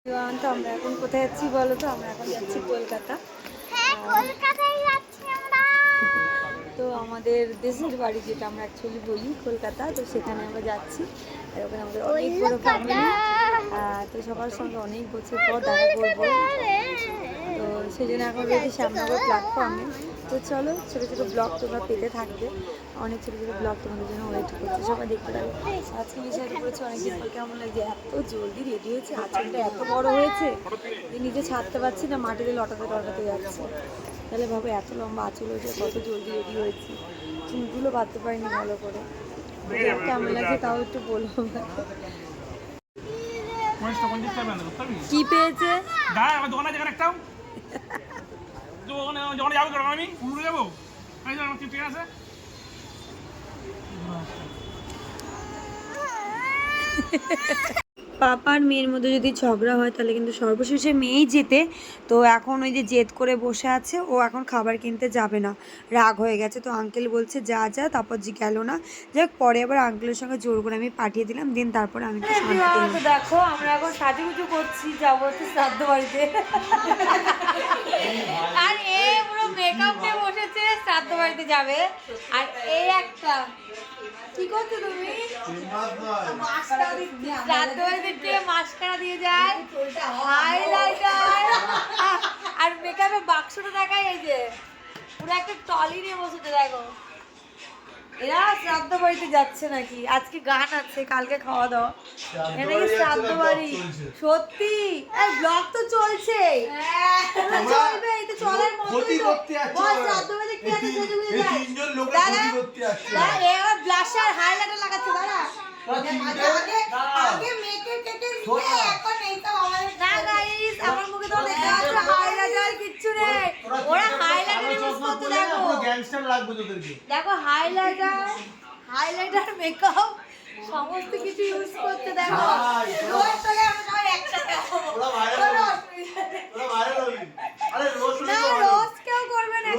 তো আমরা এখন কোথায় যাচ্ছি বলো তো? আমরা এখন যাচ্ছি কলকাতা। তো আমাদের দেশের বাড়ি যেটা আমরা অ্যাকচুয়ালি বলি কলকাতা, তো সেখানে আমরা যাচ্ছি। আর ওখানে আমাদের অনেক বড় ফ্যামিলি, তো সবার সঙ্গে অনেক বছর পর দেখা করবো। তো সেই জন্য এখন রয়েছে শ্যামনগর প্ল্যাটফর্মে। তো চলো, ছোটো ছোটো ব্লগ তোমরা পেতে থাকবে, অনেক ছোটো ছোটো ব্লগ তোমাদের জন্য ওয়েট করছে, সবাই দেখতে থাকবে। আজকে বিষয়টা করেছে অনেকদিন পর, কেমন লাগছে এত জলদি রেডি হয়েছে, আঁচলটা এত বড় হয়েছে যে নিজে ছাড়তে পারছি না, মাটিতে লটাতে যাচ্ছে। তাহলে ভাবো এত লম্বা আঁচল হয়েছে, কত জলদি রেডি হয়েছি, চুলগুলো বাঁধতে পারিনি ভালো করে। কেমন লাগছে তাও একটু বলবো। কি পেয়েছে? পাপার মেয়ের মধ্যে যদি ঝগড়া হয় তাহলে কিন্তু সর্বশেষে মেয়েই জেতে। তো এখন ওই যে জেদ করে বসে আছে, ও এখন খাবার কিনতে যাবে না, রাগ হয়ে গেছে। তো আঙ্কেল বলছে যা যা, তারপর গেল না। যাক, পরে আবার আঙ্কেলের সঙ্গে জোর করে আমি পাঠিয়ে দিলাম, দিন তারপরে আমি তো দেখো আমরা এখন সাজুগুজু করছি, যাবো হচ্ছে শ্রাদ্ধ বাড়িতে। আর এ পুরো মেকআপ দিয়ে বসেছে, শ্রাদ্ধ বাড়িতে যাবে। আর এই একটা কি করছো তুমি? শ্রাদ্ধ বাড়িতে মাস্কারা দিয়ে যায়, হাইলাইটার আর মেকআপের বাক্সটা দেখায়। এই যে পুরো একটা টলি নিয়ে বসেছে, দেখো। এরা শ্রাদ্ধ বাড়িতে যাচ্ছে নাকি? আজকে গান আছে, কালকে খাওয়া দাওয়া, এটা কি শ্রাদ্ধ বাড়ি? সত্যি ব্লগ তো চলছে, চলবে, এই তো চলার মতোই তো। শ্রাদ্ধ বাড়িতে কি আছে? এবার ব্লাশার হাইলাইটার লাগাচ্ছে, দাঁড়া। আমার মুখে তো হাইলাইটার কিচ্ছু নেই, ওরা হাইলাইটার ইউজ করতে। দেখো হাইলাইটার মেকআপ সমস্ত কিছু ইউজ করতে। দেখো রোস্ট কেউ করবে না,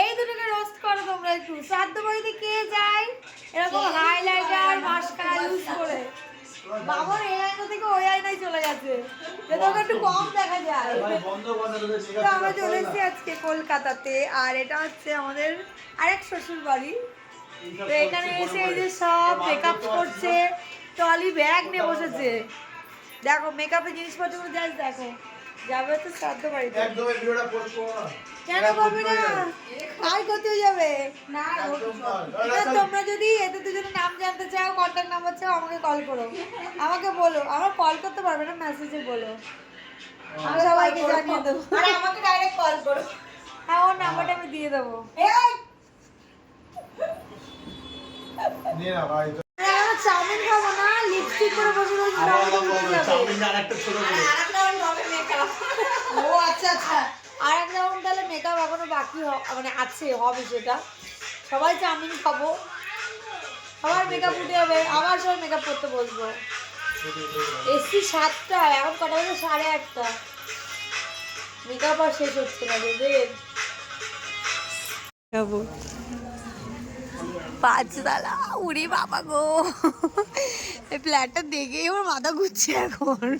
এই দুটোকে রোস্ট করো তোমরা একটু। শ্রাদ্ধ বাড়িতে কে যায় এরকম হাইলাইটার মাস্কারা ইউজ করে? বাবার এই আয়না থেকে ওই আয়নায় চলে গেছে, যাতে ওকে একটু কম দেখা যায়। তো আমরা চলে এসেছি আজকে কলকাতাতে, আর এটা হচ্ছে আমাদের আরেক শ্বশুর বাড়ি। তো এখানে এসে এই যে সব মেকআপ করছে, ট্রলি ব্যাগ নিয়ে বসেছে। দেখো মেকআপের জিনিসপত্রগুলো জাস্ট দেখো। যাবে তো শ্রাদ্ধ বাড়িতে, কেন করবে না? কাজ করতে যাবে না। তোমরা যদি এদের দুজনের নাম জানতে চাও, কন্ট্যাক্ট নাম্বার চাও, আমাকে কল করো, আমাকে বলো। আমার কল করতে পারবে না, মেসেজে বলো, আমি সবাইকে জানিয়ে দেবো। আর আমাকে ডাইরেক্ট কল করো। হ্যাঁ, ওর নাম্বারটা আমি দিয়ে দেবো। চাউমিন খাবো না, লিপস্টিক করে বসে রয়েছে। ও আচ্ছা আচ্ছা, আর এক রাউন্ড তাহলে মেকআপ এখনো বাকি, মানে আছে, হবে সেটা। সবাই চাউমিন খাবো, সবার মেকআপ উঠে যাবে, আবার সবাই মেকআপ করতে বসবো। এসছি 7টা, এখন কটা বাজে? 8:30। মেকআপ আর শেষ হচ্ছে না দেবের। খাবো 5 তালা, উড়ি বাবা গো, এই ফ্ল্যাটটা দেখেই আমার মাথা ঘুরছে এখন।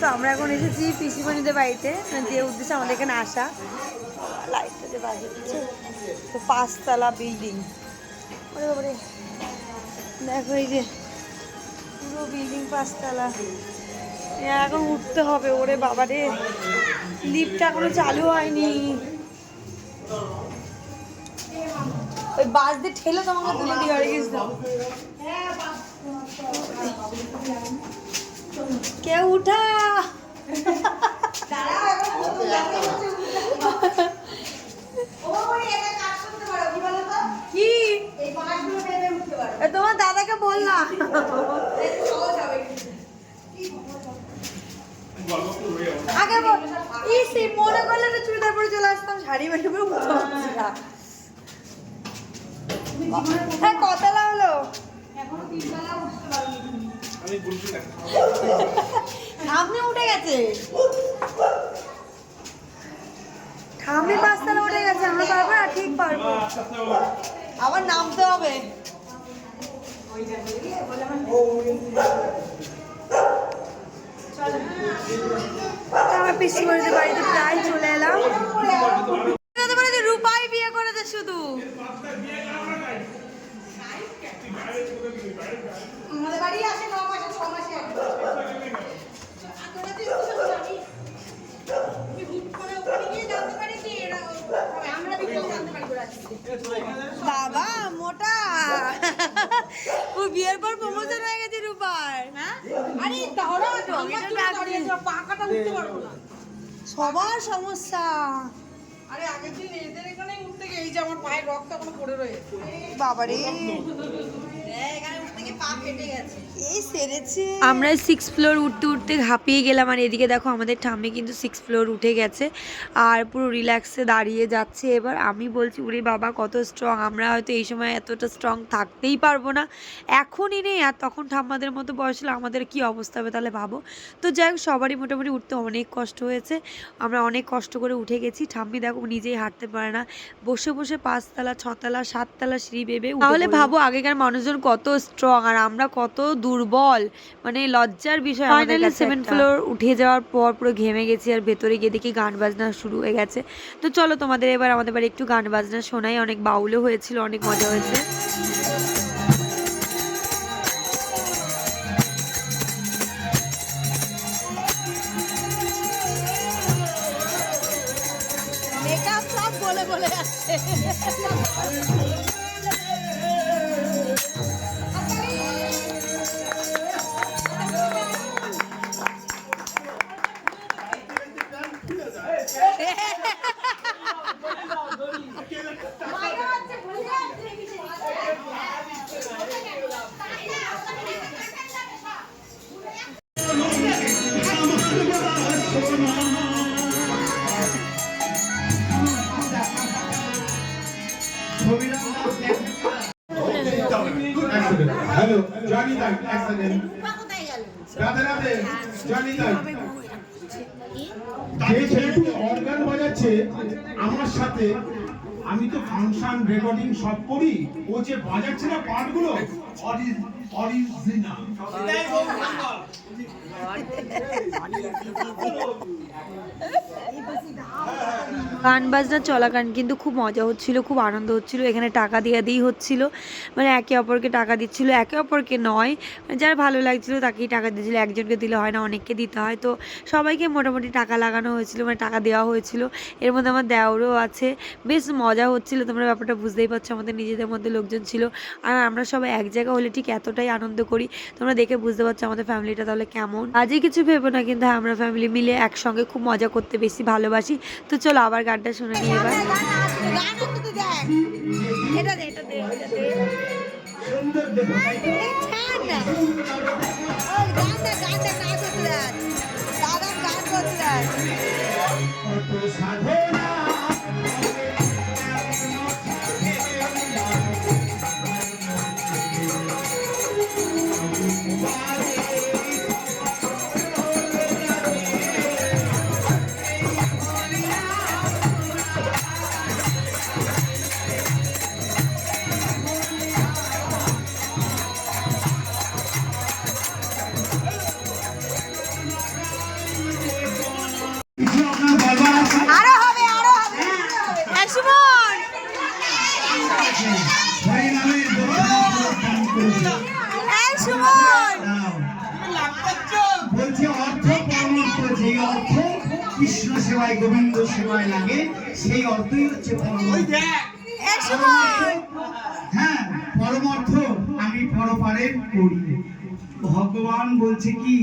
তো আমরা এখন এসেছি পিসিমণিদের বাড়িতে, যে উদ্দেশ্যে আমাদের এখানে আসা। লাইটটা যে বাজে দিচ্ছে, তো 5 তালা বিল্ডিং। ওরে বাবারে, দেখো এই যে পুরো বিল্ডিং 5 তালা। এখন উঠতে হবে, ওরে বাবারে, লিফটটা এখনো চালু হয়নি। ওই বাস দিয়ে ঠেলে তোমাকে তুলে দিয়ে হয়ে গেছিল। কেউ উঠা, কি তোমার দাদাকে বললাম। আগে মনে করলে তো চুড়িদার পরে চলে আসতাম, শাড়ি বেটে করে উঠতে পারছি না। হ্যাঁ, কতলা হলো? সামনে উঠে গেছে, সামনে 5 তালা উঠে গেছে। আমরা পারবো না, ঠিক পারবো, আবার নামতে হবে। আমার পিসিমণিদের বাড়িতে প্রায় চলে এলাম। রূপাই বিয়ে করেছে শুধু। আমাদের বাড়ি আসে 9 মাসে 6 মাসে একবার। বাবা মোটা ও বিয়ের পর প্রমোশন হয়ে গেছে রূপার। আরে পাকাটা উঠতে পারবো না, সবার সমস্যা। আরে আগের দিন এদের এখানে উঠতে গিয়ে এই যে আমার পায়ের রক্ত এখনো পড়ে রয়েছে। বাবারে এখানে উঠতে গিয়ে পা কেটে গেছে। এই সেরেছে। আমরা 6 ফ্লোর উঠতে উঠতে হাঁপিয়ে গেলাম। আর এদিকে দেখো আমাদের ঠাম্মি কিন্তু 6 ফ্লোর উঠে গেছে আর পুরো রিল্যাক্সে দাঁড়িয়ে যাচ্ছে। এবার আমি বলছি ওরে বাবা কত স্ট্রং, আমরা হয়তো এই সময় এতটা স্ট্রং থাকতেই পারবো না, এখনই নেই। আর তখন ঠাম্মাদের মতো বয়স হলে আমাদের কি অবস্থা হবে তাহলে ভাবো। তো যাই হোক সবারই মোটামুটি উঠতে অনেক কষ্ট হয়েছে, আমরা অনেক কষ্ট করে উঠে গেছি। ঠাম্মি দেখো নিজেই হাঁটতে পারে না, বসে বসে 5 তলা 6 তলা 7 তলা সিঁড়ি বেবে। তাহলে ভাবো আগেকার মানুষজন কত স্ট্রং আর আমরা কত দুর্বল, মানে লজ্জার বিষয়। ফাইনালি 7 ফ্লোর উঠে যাওয়ার পর পুরো ঘেমে গেছি আর ভেতরে গিয়ে দেখি গান বাজনা শুরু হয়ে গেছে। তো চলো তোমাদের এবার আমাদের বাড়ি একটু গান বাজনা শোনাই। অনেক বাউলও হয়েছিল, অনেক মজা হয়েছে। মেকআপ সব বলে বলে যাচ্ছে। হ্যালো জনি দা, এক সেকেন্ড। রাধে রাধে জনি দা। যে ছেলেটি অর্গান বাজাচ্ছে আমার সাথে, আমি তো ফাংশন রেকর্ডিং সব করি, ও যে বাজাচ্ছে না পার্টগুলো অরিজিনাল। গান বাজনা চলাকালীন কিন্তু খুব মজা হচ্ছিল, খুব আনন্দ হচ্ছিল। এখানে টাকা দিয়ে হচ্ছিল, মানে একে অপরকে টাকা দিচ্ছিল, একে অপরকে নয়, যার ভালো লাগছিল তাকেই টাকা দিচ্ছিল। একজনকে দিলে হয় না, অনেককে দিতে হয়। তো সবাইকে মোটামুটি টাকা লাগানো হয়েছিল, মানে টাকা দেওয়া হয়েছিল। এর মধ্যে আমার দেওরও আছে, বেশ মজা হচ্ছিল। তোমরা ব্যাপারটা বুঝতেই পারছো, আমাদের নিজেদের মধ্যে লোকজন ছিল আর আমরা সবাই এক জায়গা হলে ঠিক এতটাই আনন্দ করি। তোমরা দেখে বুঝতে পারছো আমাদের ফ্যামিলিটা তাহলে কেমন। আজই কিছু ভেবো না, কিন্তু আমরা ফ্যামিলি মিলে একসঙ্গে খুব মজা করতে বেশি ভালোবাসি। তো চলো আবার গানটা শুনে নিই এবার। বলছে অর্থ পরমার্থ, যে অর্থ কৃষ্ণ সেবায় গোবিন্দ সেবায় লাগে সেই অর্থই হচ্ছে পরমার্থ। হ্যাঁ, পরমার্থ আমি পরপারে করি। ভগবান বলছে কি,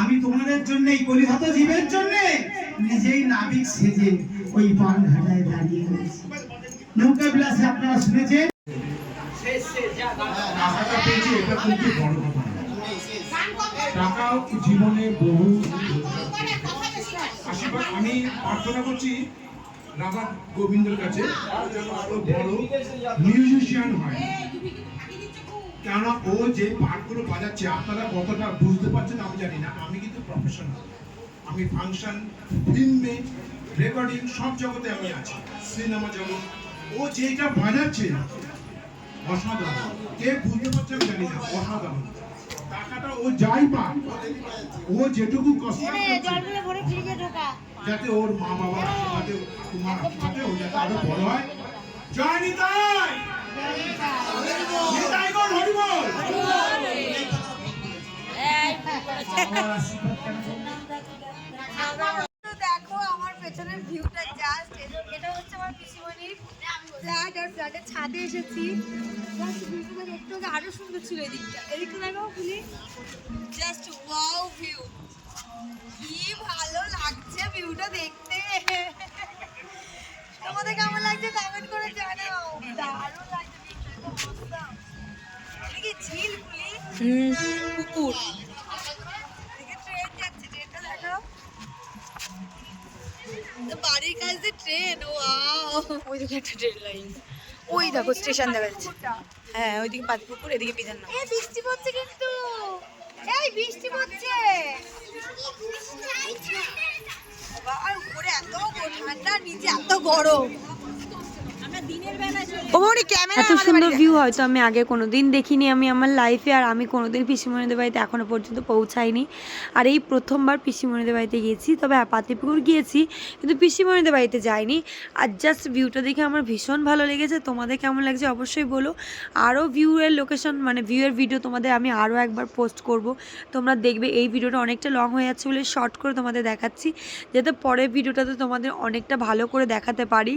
আমি তোমাদের জন্য এই কলিহত জীবের জন্য নিজেই নাবিক সেজে ওই পান ঘাটায় দাঁড়িয়ে রয়েছে। নৌকা বিলাসে আপনারা শুনেছেন, টাকাও জীবনে বহু আশীর্বাদ। আমি প্রার্থনা করছি রাধা গোবিন্দের কাছে আরো বড় মিউজিশিয়ান হয়, কেননা ও যে পার্টগুলো বাজাচ্ছে আপনারা কতটা বুঝতে পারছেন আমি জানি না। আমি কিন্তু প্রফেশনাল, আমি ফাংশন, ফিল্মে, রেকর্ডিং সব জগতে আমি আছি, সিনেমা জগৎ। ও যেটা বাজাচ্ছে অসাধারণ। কে বুঝতে পারছে আমি জানি না, অসাধারণ। টাকাটা ও যাই পাক, ও যেটুকু কষ্ট করছে, জলগুলো ভরে ফ্রিজে ঢোকা। যাতে ওর মা বাবার আশীর্বাদে, তোমার আশীর্বাদে ও যাতে আরো বড় হয়। জয় নিতাই, নিতাই গো হরি বল। তো দেখো আমার পেছনের ভিউটা জাস্ট, এটা হচ্ছে আমার পিসিমণির ফ্ল্যাট, আর ফ্ল্যাটের ছাদে এসেছি। জাস্ট ভিউটা দেখতে হবে আরো সুন্দর ছিল এদিকটা। এদিকটা দেখো খুলি, জাস্ট ওয়াও ভিউ, কি ভালো লাগছে ভিউটা দেখতে। তোমাদের কেমন লাগছে কমেন্ট করে জানাও। দারুণ লাগছে ভিউটা, একদম awesome। এটা কি ঝিল খুলি? পুকুর। এদিকে ট্রেন যাচ্ছে, ট্রেনটা দেখো। বাড়ির কাছে ট্রেন, ওয়াও। ওইদিকে একটা ট্রেন লাইন, ওই দেখো স্টেশন দেখা যাচ্ছে। হ্যাঁ ওইদিকে পাতিপুকুর, এদিকে বিধাননগর। এই বৃষ্টি পড়ছে কিন্তু, এই বৃষ্টি পড়ছে। বাবা, আর উপরে এত ঠান্ডা, নিচে এত গরম। এত সুন্দর ভিউ হয়তো আমি আগে কোনোদিন দেখিনি আমি আমার লাইফে, আর আমি কোনোদিন পিসিমণিদের বাড়িতে এখনো পর্যন্ত পৌঁছাইনি। আর এই প্রথমবার পিসিমণিদের বাড়িতে গিয়েছি, তবে পাতিপুকুর গিয়েছি কিন্তু পিসিমণিদের বাড়িতে যাইনি। আর জাস্ট ভিউটা দেখে আমার ভীষণ ভালো লেগেছে। তোমাদের কেমন লাগছে অবশ্যই বলো। আরও ভিউয়ের লোকেশন, মানে ভিউয়ের ভিডিও তোমাদের আমি আরও একবার পোস্ট করব, তোমরা দেখবে। এই ভিডিওটা অনেকটা লং হয়ে যাচ্ছে বলে শর্ট করে তোমাদের দেখাচ্ছি, যাতে পরের ভিডিওটাতে তোমাদের অনেকটা ভালো করে দেখাতে পারি।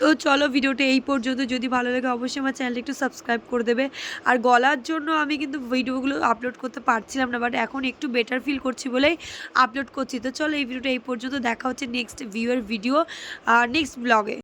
তো চলো ভিডিওটা এই পর্যন্ত। যদি ভালো লাগে অবশ্যই আমার চ্যানেলটা একটু সাবস্ক্রাইব করে দেবে। আর গলার জন্য আমি কিন্তু ভিডিওগুলো আপলোড করতে পারছিলাম না, বাট এখন একটু বেটার ফিল করছি বলেই আপলোড করছি। তো চলো এই ভিডিওটা এই পর্যন্ত, দেখা হচ্ছে নেক্সট ভিডিও নেক্সট ব্লগে।